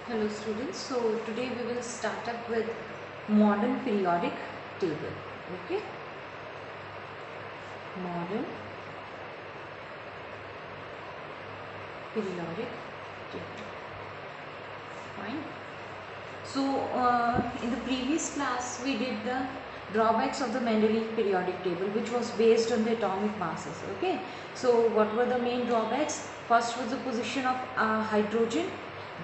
Hello students, so today we will start up with modern periodic table. Okay, modern periodic table. Fine. So in the previous class we did the drawbacks of the Mendeleev periodic table, which was based on the atomic masses. Okay, so what were the main drawbacks? First was the position of hydrogen.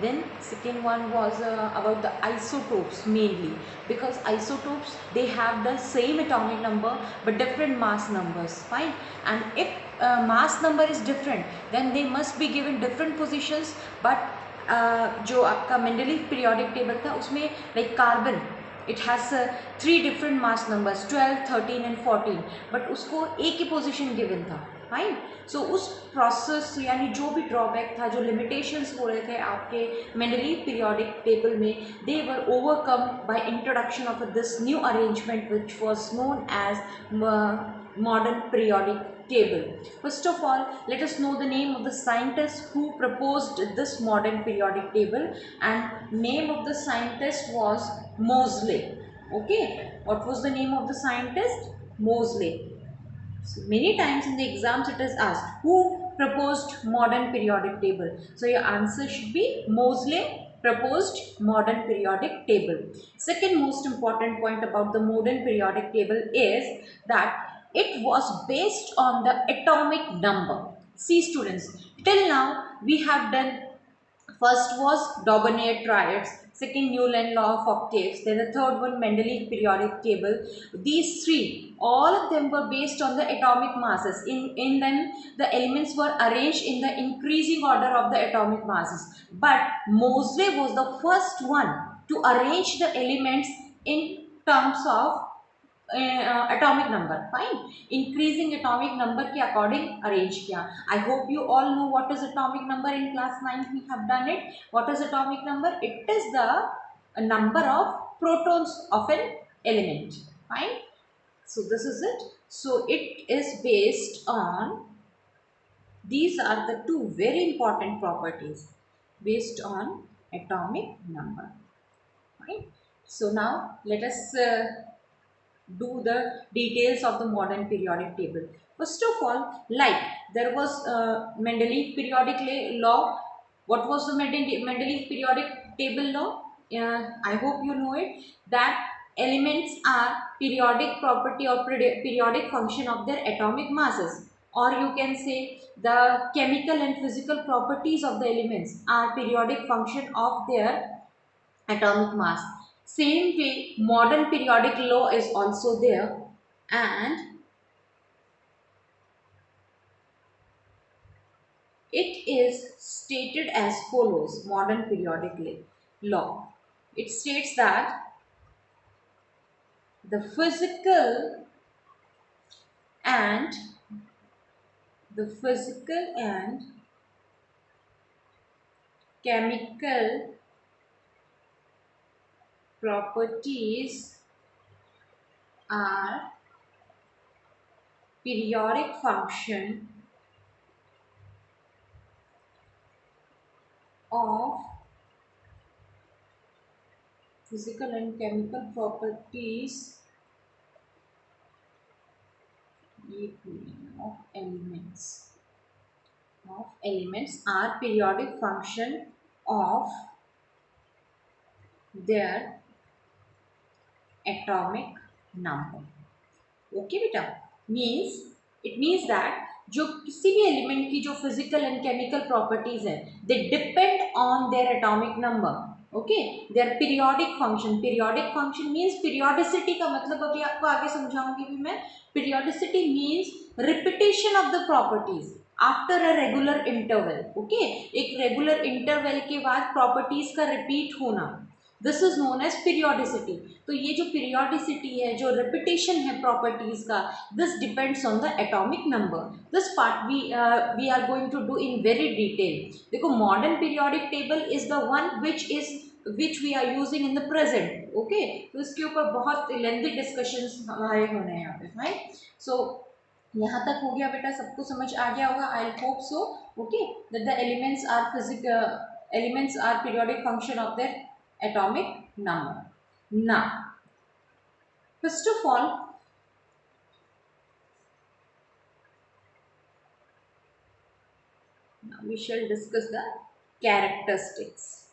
Then second one was about the isotopes, mainly because isotopes, they have the same atomic number but different mass numbers. Fine. And if mass number is different, then they must be given different positions. But जो आपका Mendeleev periodic table था उसमें like carbon it has 3 different mass numbers 12, 13 and 14, but उसको एक ही position given था. Fine. सो उस process यानी जो भी ड्रॉबैक था, जो लिमिटेशंस हो रहे थे आपके मेंडलीव पीरियोडिक टेबल में, they were overcome by introduction of this new arrangement which was known as modern periodic table. First of all, let us know the name of the scientist who proposed this modern periodic table, and name of the scientist was Moseley. Okay, what was the name of the scientist? Moseley. So many times in the exams it is asked who proposed modern periodic table. So your answer should be Moseley proposed modern periodic table. Second most important point about the modern periodic table is that it was based on the atomic number. See students, till now we have done. First was Daubeney triads, second Newland law of octaves, then the third one Mendeleev periodic table. These three, all of them were based on the atomic masses. In them, the elements were arranged in the increasing order of the atomic masses. But Moseley was the first one to arrange the elements in terms of atomic number. Fine. Increasing atomic number के according arrange किया. I hope you all know what is atomic number. In class 9 we have done it. What is atomic number? It is the number of protons of an element. Fine. So this is it. So it is based on, these are the two very important properties based on atomic number. Fine. So now let us do the details of the modern periodic table. First of all, like there was Mendeleev periodic law. What was the Mendeleev periodic table law? I hope you know it. That elements are periodic property or periodic function of their atomic masses. Or you can say the chemical and physical properties of the elements are periodic function of their atomic mass. Same way, modern periodic law is also there, and it is stated as follows. Modern periodic law. It states that the physical and chemical properties are periodic function of physical and chemical properties of elements are periodic function of their atomic number. Okay बेटा, means it means that जो किसी भी element की जो physical and chemical properties है, they depend on their atomic number. Okay, their periodic function means periodicity का मतलब अभी आपको आगे समझाऊंगी भी मैं. Periodicity means repetition of the properties after a regular interval. Okay, एक रेगुलर इंटरवल के बाद प्रॉपर्टीज का रिपीट होना, this is known as periodicity. तो ये जो पीरियोडिसिटी है, जो रिपीटेशन है प्रॉपर्टीज का, this depends on the atomic number. This part we are going to do in very detail. देखो, modern periodic table is the one which we are using in the present. Okay, तो इसके ऊपर बहुत lengthy discussions हमारे होने हैं यहाँ पे. राइट. सो यहाँ तक हो गया बेटा, सबको समझ आ गया होगा. I hope so. Okay, that the elements are physical, Elements are periodic function of their atomic number. Now, first of all, now we shall discuss the characteristics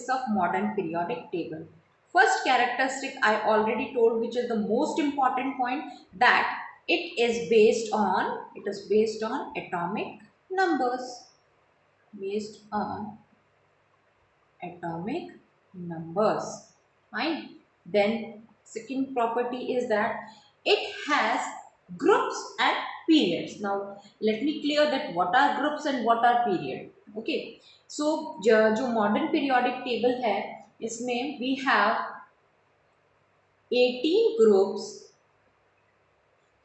of modern periodic table. First characteristic I already told, which is the most important point, that it is based on atomic numbers, based on atomic numbers. Fine. Then second property is that it has groups and periods. Now let me clear that what are groups and what are period. Okay. So जो modern periodic table है, इसमें we have 18 groups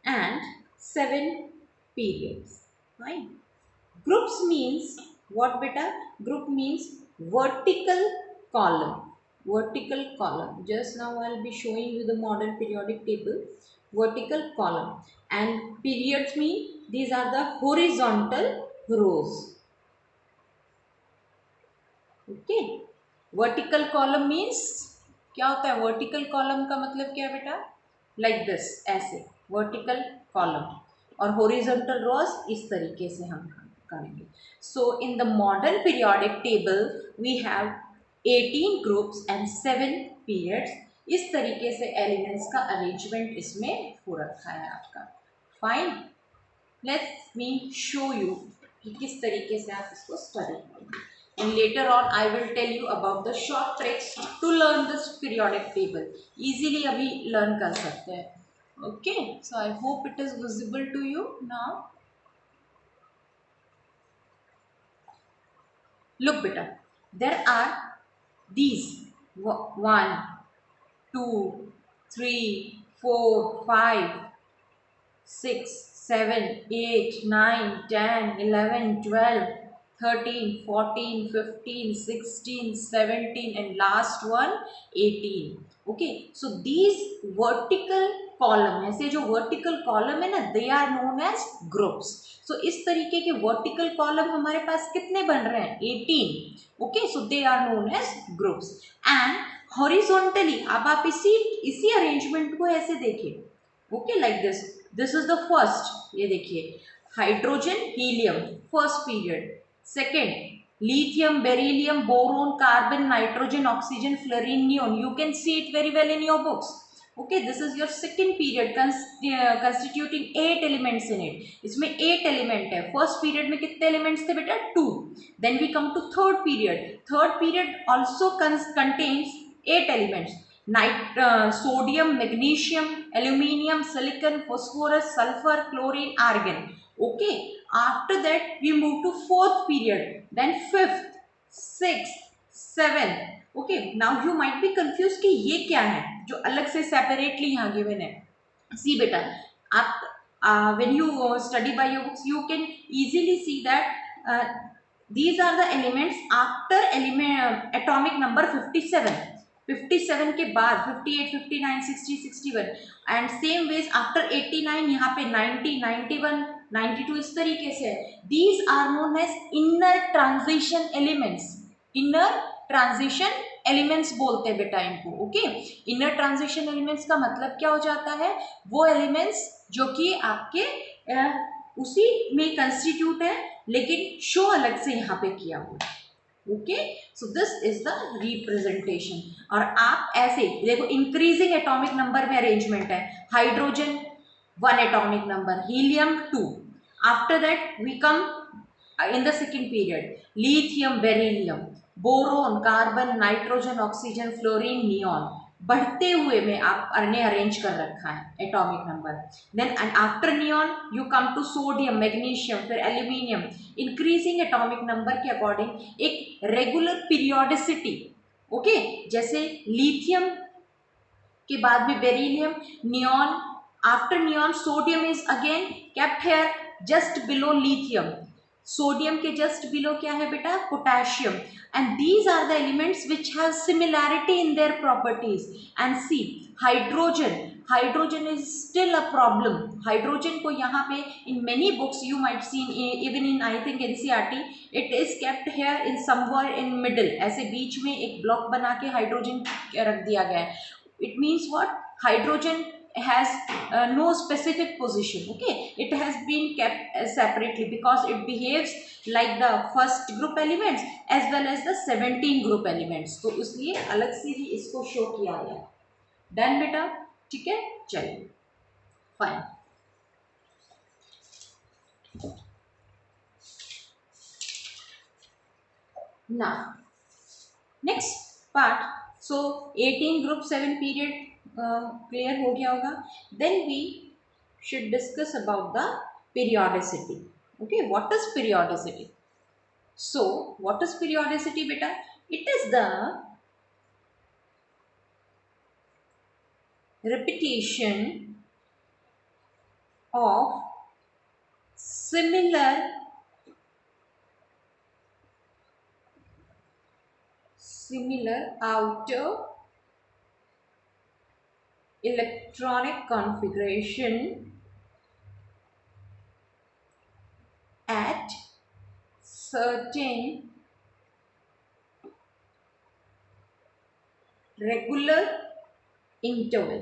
and 7 periods. Fine. Groups means what, beta? Group means vertical column. Vertical column. Just now I'll be showing you the modern periodic table. Vertical column. And periods mean these are the horizontal rows. Okay. Vertical column means क्या होता है? Vertical column का मतलब क्या है बेटा? Like this, ऐसे vertical column. और horizontal rows इस तरीके से हम करेंगे. So in the modern periodic table we have 18 groups and 7 periods. इस तरीके से elements का arrangement इसमें हो रखा है आपका. Fine. Let me show you कि किस तरीके से आप इसको study करेंगे. And later on I will tell you about the short tricks to learn this periodic table. Easily अभी learn कर सकते हैं. Okay, so I hope it is visible to you now. Look beta, there are these 1, 2, 3, 4, 5, 6, 7, 8, 9, 10, 11, 12, 13, 14, 15, 16, 17 and last one 18. Okay, so these vertical column, ऐसे जो vertical column है ना, they are known as groups. So इस तरीके के vertical column हमारे पास कितने बन रहे हैं? 18. Okay, so they are known as groups. And horizontally, अब आप इसी arrangement को ऐसे देखिए. Okay, like this. This is the first. ये देखिए, hydrogen helium first period. Second lithium, beryllium, boron, carbon, nitrogen, oxygen, fluorine, neon. You can see it very well in your books. Okay, this is your second period constituting 8 elements in it. इसमें 8 element है. First period में कितने elements थे बेटा? 2. Then we come to third period. Third period also contains 8 elements. Sodium, magnesium, aluminium, silicon, phosphorus, sulfur, chlorine, argon. Okay, after that we move to fourth period, then fifth, sixth, seventh. Okay, now you might be confused कि ये क्या है जो अलग से separately यहाँ given है. See बेटा, आप when you study by your books you can easily see that these are the elements after atomic number 57. 57 के बाद 58, 59, 60, 61 एंड सेम वेज आफ्टर 89 यहाँ पे 90, 91, 92 इस तरीके से. These are known as inner transition elements. Inner transition elements बोलते हैं बेटा इनको. ओके, इनर ट्रांजिशन एलिमेंट्स का मतलब क्या हो जाता है? वो एलिमेंट्स जो कि आपके उसी में कंस्टिट्यूट है लेकिन शो अलग से यहाँ पे किया हुआ है. Okay, so this is the representation. और आप ऐसे देखो, इंक्रीजिंग एटॉमिक नंबर में अरेंजमेंट है. Hydrogen 1 atomic number, helium 2. After that we come in the second period lithium, beryllium, boron, carbon, nitrogen, oxygen, fluorine, neon. बढ़ते हुए में आपने अरेंज कर रखा है atomic number. Then and after neon you come to sodium, magnesium, फिर aluminium. Increasing atomic number के according एक रेगुलर पीरियोडिसिटी. ओके, जैसे लिथियम के बाद में beryllium, neon. After neon sodium is again kept here just below lithium. Sodium के just below क्या है बेटा? Potassium. And these are the elements which have similarity in their properties. And see, hydrogen hydrogen is still a problem. Hydrogen को यहाँ पे in many books you might seen, even in I think NCERT, it is kept here in somewhere in middle, ऐसे बीच में एक block बना के hydrogen रख दिया गया है। It means what, hydrogen has no specific position, okay, it has been kept separately because it behaves like the first group elements as well as the 17 group elements, तो इसलिए अलग से ही इसको शो किया गया। डन बेटा, ठीक है, चलिए फाइन। ना next part, so 18 group 7 period clear हो गया होगा। Then we should discuss about the periodicity. Okay, what is periodicity? So what is periodicity beta? It is the repetition of similar outer electronic configuration at certain regular interval.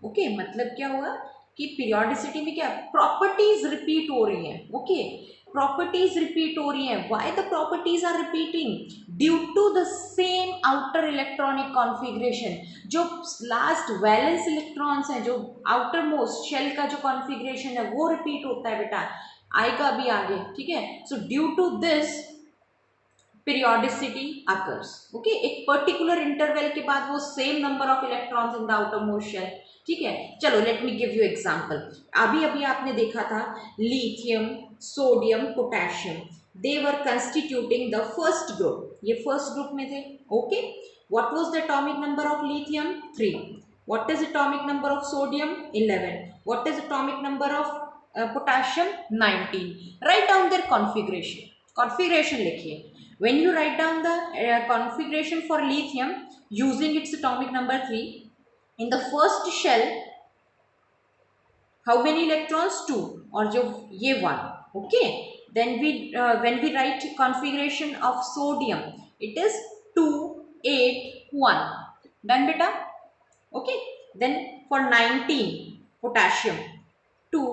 Okay, मतलब क्या हुआ कि periodicity में क्या properties repeat हो रही हैं। Okay, properties repeat हो रही हैं। Why the properties are repeating? Due to the same outer electronic configuration. जो लास्ट वैलेंस इलेक्ट्रॉन्स हैं, जो आउटर मोस्ट शेल का जो कॉन्फ़िगरेशन है वो रिपीट होता है बेटा, आएगा अभी आगे, ठीक है। So due to this periodicity occurs, okay, एक पर्टिकुलर इंटरवल के बाद वो same number of electrons in the outermost shell, ठीक है। चलो let me give you example. अभी अभी आपने देखा था lithium, sodium, potassium, they were constituting the first group, ये फर्स्ट ग्रुप में थे। Okay, what was the atomic number of lithium? 3। What is atomic number of sodium? 11। What is atomic number of potassium? 19। Write down their configuration, configuration लिखिए। When you write down the configuration for lithium using its atomic number 3, in the first shell, how many electrons? 2, और जो ये 1, okay. Then we when we write configuration of sodium, it is 2, 8, 1. Done beta? Okay. Then for 19 potassium, 2,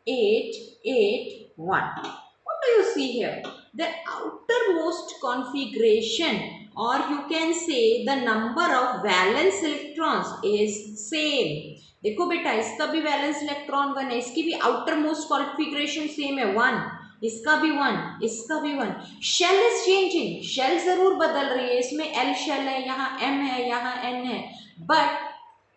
8, 8, 1. What do you see here? The outermost configuration, or you can say the number of valence electrons is same. देखो बेटा, इसका भी valence electron 1 है, इसकी भी outer most configuration same है 1, इसका भी 1, इसका भी 1। शेल इज चेंजिंग, शेल जरूर बदल रही है, इसमें एल शेल है, यहाँ एम है, यहाँ एन है, बट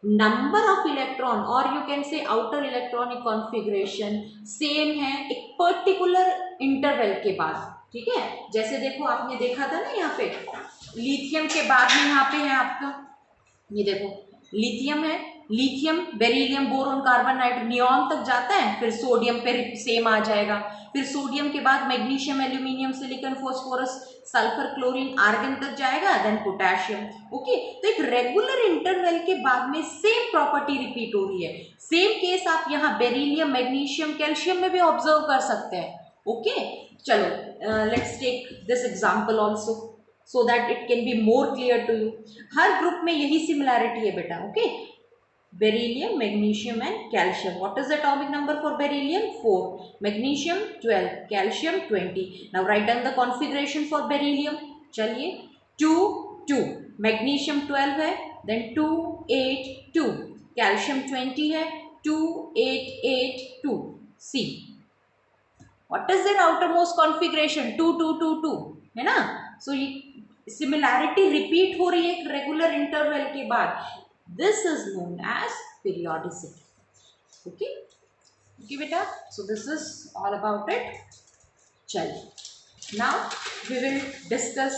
नंबर ऑफ इलेक्ट्रॉन और यू कैन से आउटर इलेक्ट्रॉनिक कॉन्फ़िगरेशन सेम है एक पर्टिकुलर इंटरवल के बाद, ठीक है। जैसे देखो आपने देखा था ना, यहाँ पे लिथियम के बाद में यहाँ पे है आपका, ये देखो लिथियम है, lithium, beryllium, boron, carbon, nitrogen, neon तक जाता है, फिर सोडियम पे सेम आ जाएगा, फिर सोडियम के बाद magnesium, aluminium, silicon, phosphorus, sulphur, chlorine, argon तक जाएगा, देन पोटेशियम। ओके, तो एक रेगुलर इंटरवल के बाद में सेम प्रॉपर्टी रिपीट हो रही है। सेम केस आप यहाँ बेरिलियम, मैग्नीशियम, कैल्शियम में भी ऑब्जर्व कर सकते हैं। ओके, चलो let's take this example also so that it can be more clear to you. हर ग्रुप में यही सिमिलैरिटी है बेटा। Okay, beryllium, magnesium and calcium. What is the atomic number for beryllium? 4, magnesium 12, calcium 20। Now write down the configuration for beryllium. चलिए 2, 2, magnesium 12 है, then 2, 8, 2, calcium 20 है, 2, 8, 8, 2। See what is their outermost configuration? 2, 2, 2, 2 है ना। सो ये similarity repeat हो रही है एक रेगुलर इंटरवल के बाद, this is known as periodicity. Okay, okay बेटा, so this is all about it. चलिए now we will discuss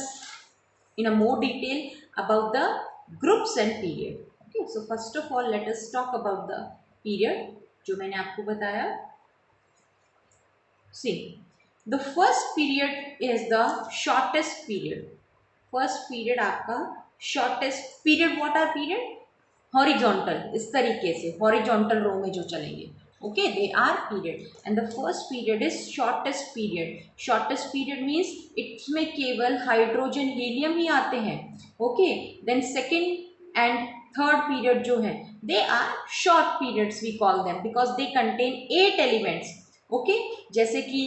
in a more detail about the groups and period. Okay, so first of all let us talk about the period जो मैंने आपको बताया। See the first period is the shortest period. First period आपका shortest period. What are period? Horizontal, इस तरीके से horizontal row में जो चलेंगे, okay, they are period. And the first period is shortest period. Shortest period means इसमें केवल hydrogen helium ही आते हैं, okay. Then second and third period जो है they are short periods, we call them because they contain 8 elements, okay. जैसे कि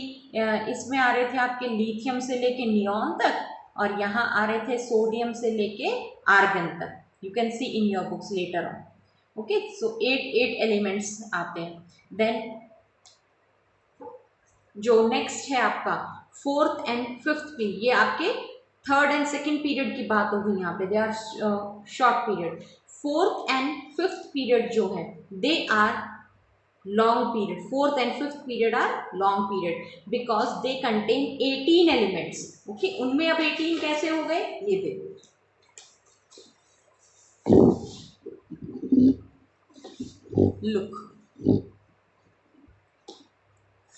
इसमें आ रहे थे आपके लिथियम से लेके नियॉन तक, और यहाँ आ रहे थे सोडियम से लेके आर्गन तक। You can see in your books later on, okay. So 8 elements आते हैं। देन जो नेक्स्ट है आपका फोर्थ एंड फिफ्थ पीरियड, ये आपके थर्ड एंड सेकेंड पीरियड की बात हो गई यहाँ पे, they are short period. Fourth and fifth period जो है they are long period. Fourth and fifth period are long period because they contain 18 elements, okay. उनमें अब 18 कैसे हो गए ये देखो, look,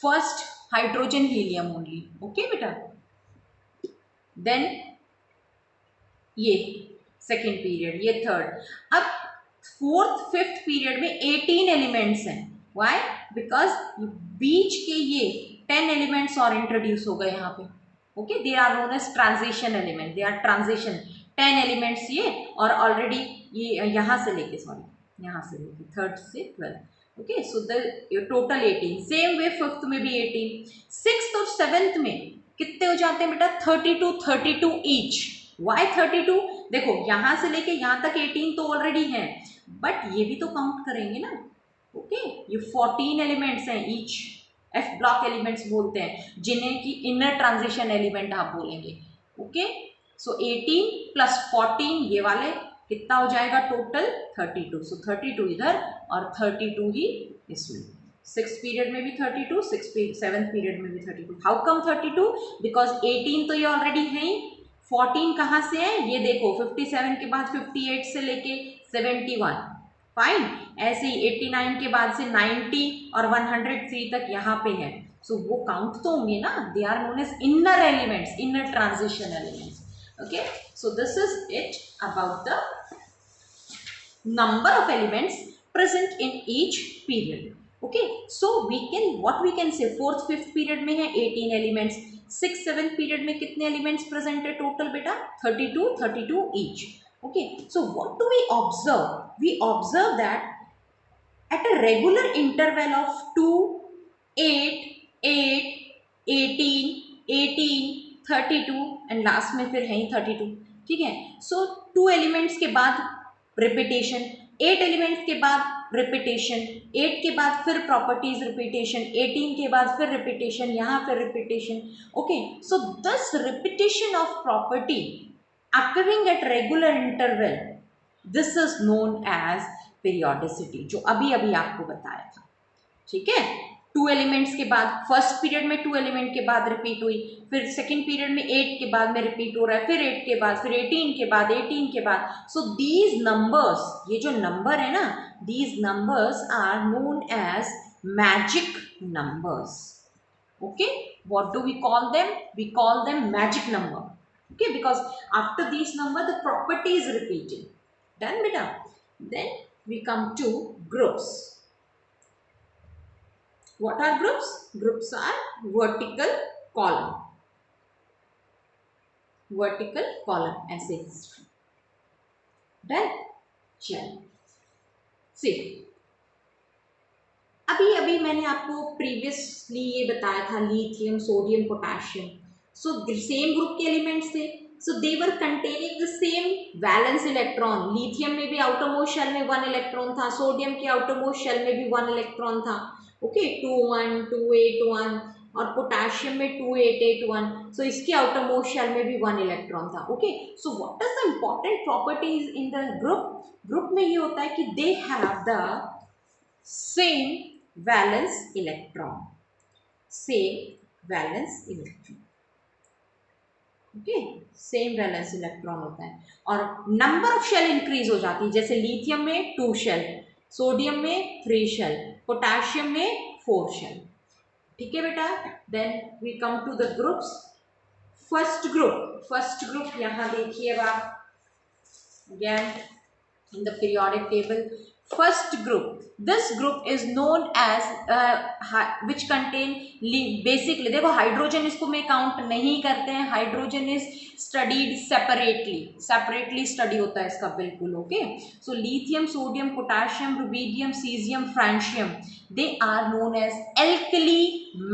first hydrogen helium only, okay बेटा। देन ये सेकेंड पीरियड, ये थर्ड। अब फोर्थ फिफ्थ पीरियड में 18 एलिमेंट्स हैं। व्हाई? बिकॉज बीच के ये 10 एलिमेंट्स और इंट्रोड्यूस हो गए यहाँ पे, okay. They are known as transition element, they are transition 10 elements ये, और ऑलरेडी ये यहाँ से लेके, सॉरी यहाँ से लेके थर्ड से 12, okay. So the total 18। Same way fifth में भी 18। सिक्स्थ और सेवेंथ में कितने हो जाते हैं बेटा? 32 ईच। वाई 32? देखो यहाँ से लेके यहाँ तक 18 तो ऑलरेडी है, बट ये भी तो काउंट करेंगे ना, ओके। ये 14 एलिमेंट्स हैं ईच, एफ ब्लॉक एलिमेंट्स बोलते हैं, जिन्हें की इनर ट्रांजिशन एलिमेंट आप बोलेंगे, ओके। सो 18 प्लस 14 ये वाले कितना हो जाएगा टोटल? 32। सो 32 इधर और 32 ही इसमें। सिक्स पीरियड में भी 32, सेवेंथ पीरियड में भी 32। How come 32? बिकॉज 18 तो ये ऑलरेडी है ही, 14 कहाँ से है ये देखो, 57 के बाद 58 से लेके 71, फाइन। ऐसे ही 89 के बाद से 90 और 103 तक यहाँ पे है। सो वो काउंट तो होंगे ना, they are known as inner elements, inner transition elements, okay. So this is it about the number of elements present in each period, okay. So we can, what we can say, fourth fifth period में है 18 elements, sixth seventh period में कितने elements present है total बेटा? 32 each, okay. So what do we observe? We observe that at a regular interval of 2, 8, 8, 18, 18, 32 and last में फिर है ही 32, ठीक है। So 2 elements के बाद रिपीटेशन, 8 एलिमेंट्स के बाद रिपीटेशन, 8 के बाद फिर प्रॉपर्टीज रिपीटेशन, 18 के बाद फिर रिपीटेशन, यहाँ फिर repetition, okay. So this repetition of property occurring at regular interval, this is known as periodicity, जो अभी अभी आपको बताया था, ठीक है। 2 एलिमेंट्स के बाद फर्स्ट पीरियड में 2 एलिमेंट के बाद रिपीट हुई, फिर सेकेंड पीरियड में 8 के बाद में रिपीट हो रहा है, फिर 8 के बाद, फिर 18 के बाद, 18 के बाद। सो दीज नंबर्स, ये जो नंबर है ना, these numbers are known as magic numbers, okay. What do we call them? We call them magic number, okay, because after these number the property is repeated. Done beta? Then we come to groups. What are groups? Groups are vertical column. Vertical column ऐसे। Done? चल। See, अभी अभी मैंने आपको previously ये बताया था, lithium, sodium, potassium, so same group के एलिमेंट्स थे, so they were containing the same valence electron. Lithium में भी आउटरमोस्ट शेल में 1 इलेक्ट्रॉन था, सोडियम के आउटरमोस्ट शेल में भी 1 इलेक्ट्रॉन था, ओके, 2 1 2 8 1, और पोटेशियम में 2 8 8 1, सो इसके आउटरमोस्ट शेल में भी 1 इलेक्ट्रॉन था, okay. So what is the important properties in the group? Group में ये होता है कि they have the same valence electron, same valence electron, okay, same valence electron होता है, और नंबर ऑफ शेल इंक्रीज हो जाती है। जैसे लिथियम में 2 शेल, सोडियम में 3 शेल, पोटेशियम में 4 शेल, ठीक है बेटा। Then we come to the groups. First group यहाँ देखिए आप, again in the periodic table. First group, this group is known as which contain basically, देखो हाइड्रोजन इसको में काउंट नहीं करते हैं, hydrogen is studied separately study होता है इसका बिल्कुल. Okay, so lithium, sodium, potassium, rubidium, caesium, francium, they are known as alkali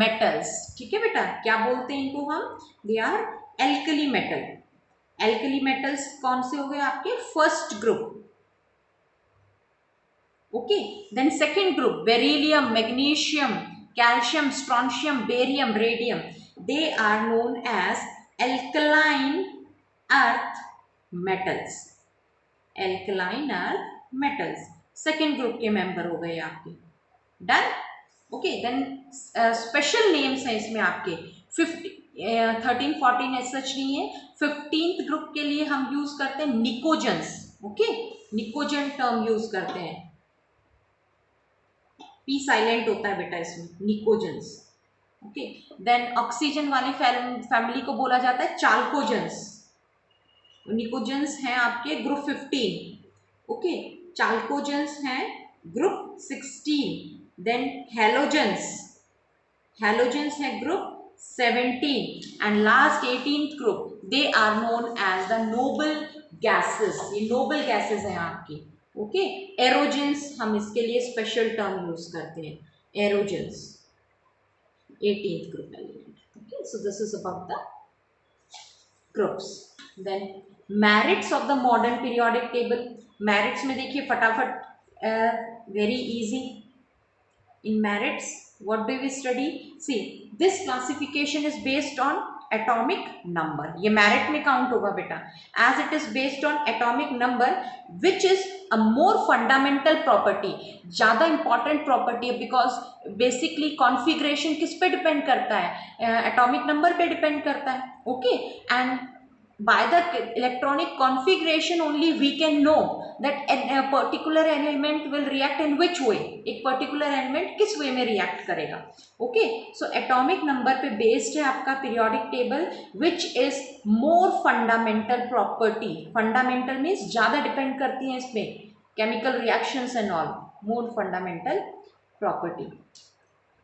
metals. ठीक है बेटा, क्या बोलते हैं इनको हम? They are alkali metal. Alkali metals कौन से हो गए आपके? First group. Okay, then second group, beryllium, magnesium, calcium, strontium, barium, radium, they are known as alkaline earth metals. Alkaline earth metals second group के member हो गए आपके. Done. Okay, then special names हैं इसमें आपके 13 14 ऐसा सच नहीं है. 15th ग्रुप के लिए हम यूज करते हैं निकोजन्स. ओके, निकोजन टर्म यूज करते हैं. पी साइलेंट होता है बेटा इसमें, निकोजन्स. ओके, देन ऑक्सीजन वाली फैमिली को बोला जाता है चाल्कोजन्स. निकोजन्स हैं आपके ग्रुप 15. ओके, चाल्कोजन्स हैं ग्रुप 16. देन हेलोजन्स हैं group 17 and last 18th group, they are known as the noble gases. ये नोबल गैसेस हैं आपकी. ओके, एरोजेंस हम इसके लिए स्पेशल टर्म यूज करते हैं, aerogens 18th group element. Okay, so this is about the groups. Then merits of the modern periodic table. Merits में देखिए फटाफट, very easy. In merits what do we study? See, this classification is based on atomic number. ये merit में count होगा बेटा, as it is based on atomic number which is a more fundamental property. ज़्यादा important property है because basically configuration किस पे depend करता है? atomic number पे depend करता है. Okay, and by the electronic configuration only we can know that a particular element will react in which way. एक particular element किस way में react करेगा. Okay, so atomic number पे based है आपका periodic table which is more fundamental property. Fundamental means ज़्यादा depend करती हैं इसमें chemical reactions and all. More fundamental property.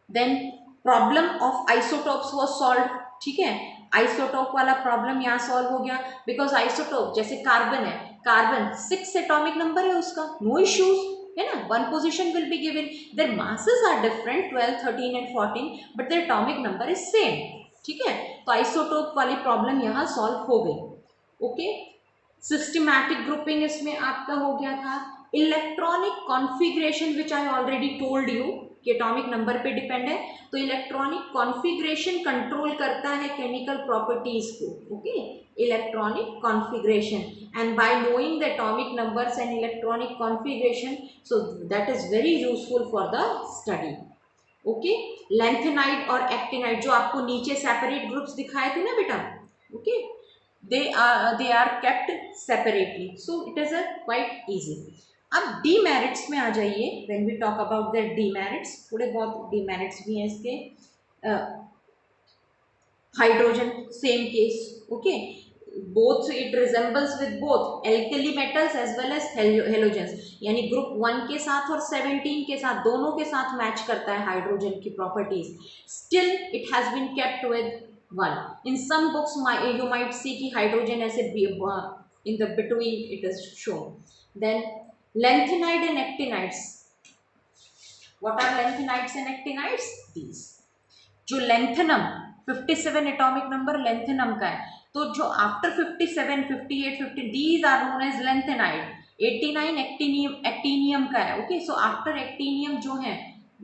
Then problem of isotopes was solved. ठीक है, आइसोटोप वाला प्रॉब्लम यहाँ सॉल्व हो गया. बिकॉज आइसोटोप जैसे कार्बन है, कार्बन 6 एटॉमिक नंबर है उसका, नो इश्यूज है ना. 1 position will be given. Their masses are different 12 13 and 14 but their atomic number is same. ठीक है, तो आइसोटोप वाली प्रॉब्लम यहाँ सॉल्व हो गई. ओके, सिस्टमैटिक ग्रुपिंग इसमें आपका हो गया था. Electronic configuration which I already told you कि एटॉमिक नंबर पे डिपेंड है, तो इलेक्ट्रॉनिक कॉन्फ़िगरेशन कंट्रोल करता है केमिकल प्रॉपर्टीज को. Okay, electronic configuration, and bye knowing the atomic numbers and electronic configuration, so that is very useful for the study. Okay, lanthanide और actinide जो आपको नीचे सेपरेट ग्रुप्स दिखाए थे ना बेटा. Okay, they are kept separately, so it is a quite easy. अब demerits में आ जाइए. when we talk about the demerits, थोड़े बहुत demerits भी हैं इसके. Hydrogen same case. Okay, both it resembles with both alkali metals as well as halogens, यानी group 1 के साथ और 17 के साथ, दोनों के साथ मैच करता है हाइड्रोजन की properties. Still it has been kept with 1. In some books you might see कि hydrogen ऐसे in the between it is shown. Then lanthanide and actinides. What are lanthanides and actinides? These. जो lanthanum 57 atomic number lanthanum का है, तो जो after 57, 58, 50 these are known as lanthanide. 89 actinium का है. Okay, so after actinium जो है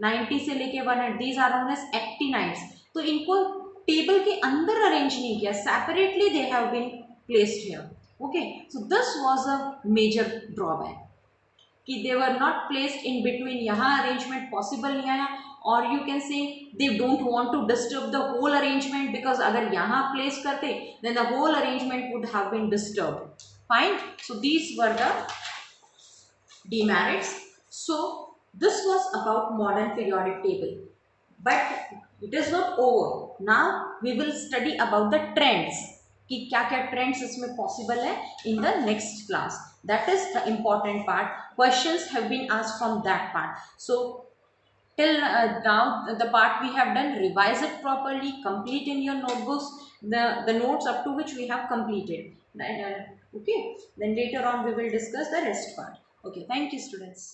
90 से लेके 100 these are known as actinides. तो इनको टेबल के अंदर अरेंज नहीं किया, separately they have been placed here. Okay, so this was a major drawback कि they were not placed in between. यहाँ अरेंजमेंट पॉसिबल नहीं आया, और you can say they don't want to disturb the whole arrangement, because अगर यहाँ place करते then the whole arrangement would have been disturb. Fine, so these were the demerits. So this was about modern periodic table, but it is not over. Now we will study about the trends. कि क्या क्या trends इसमें possible है in the next class. That is the important part. Questions have been asked from that part. So till now the part we have done, revise it properly, complete in your notebooks the notes up to which we have completed, right? Okay, then later on we will discuss the rest part. Okay, thank you students.